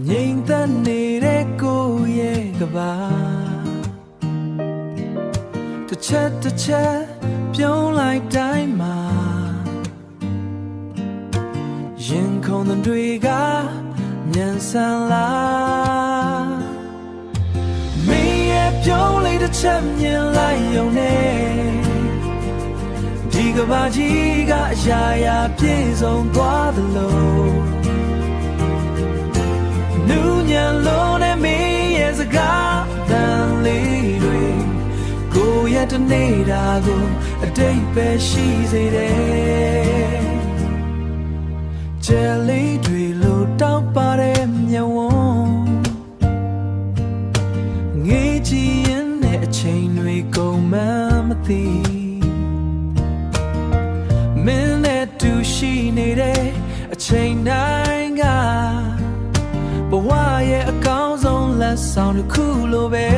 ငြိမ်သက်နေတဲ့ကိုယ့်ရဲ့ကဘာတစ်ချက်ပြုံးလိုက်တိုင်းမှာရင်ခုန်တွေကမြန်ဆန်လာမင်းရဲ့ပြုံးလိုက်တစ်ချက်မြင်လိုက်ရုံနဲ့ဒီကဘာကြီးကအရာရာပြည့်စုံသွားသလိုနူးညံ့လို့နဲ့မင်းရဲ့စကားတန်လေးတွေကိုယ့်ရဲ့တနေတာကိုအတိတ်ပဲရှိစေတယ်ကျဲလေးတွေလို့တောက်ပါတဲ့မျက်ဝန်းငေးကြည့်ရင်နဲ့အချိန်တွေကုန်မှမသိမင်းနဲ့တူရှိနေတဲ့အချိန်တိုင်းကဘဝရဲ့အကောင်းဆုံးလက်ဆောင်တစ်ခုလိုပဲ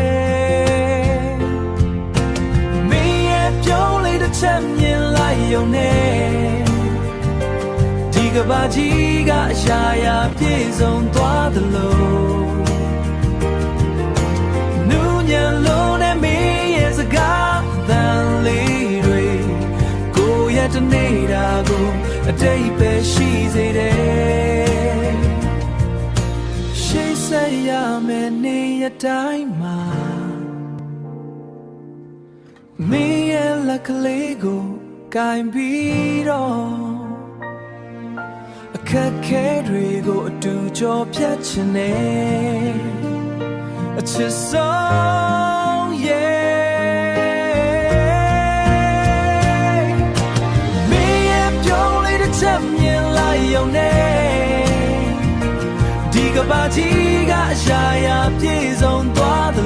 မင်းရဲ့ပြုံးလေးတစ်ချက်မြင်လိုက်ရုံနဲ့ဒီကဘာကြီးကအရာရာပြည့်စုံသွားသလိုနူးညံ့လို့နဲ့မင်းရဲ့စကားသံလေးတွေကိုယ့်ရဲ့တနေတာကိုအတိတ်ပဲရှိစေတယ်ရှေ့ဆက်ရမယ့်နေ့ရက်တိုင်းမှာမင်းရဲ့လက်ကလေးကိုကိုင်ပြီးတော့အခက်ခဲတွေကိုအတူကြော်ဖြတ်ချင်တယ်အချစ်ဆုံးရဲ့မင်းရဲ့ပြုံးလေးတစ်ချက်မြင်လိုက်ရုံနဲ့ဒီကဘာကြီးကအရာရာပြည့်စုံသွားသ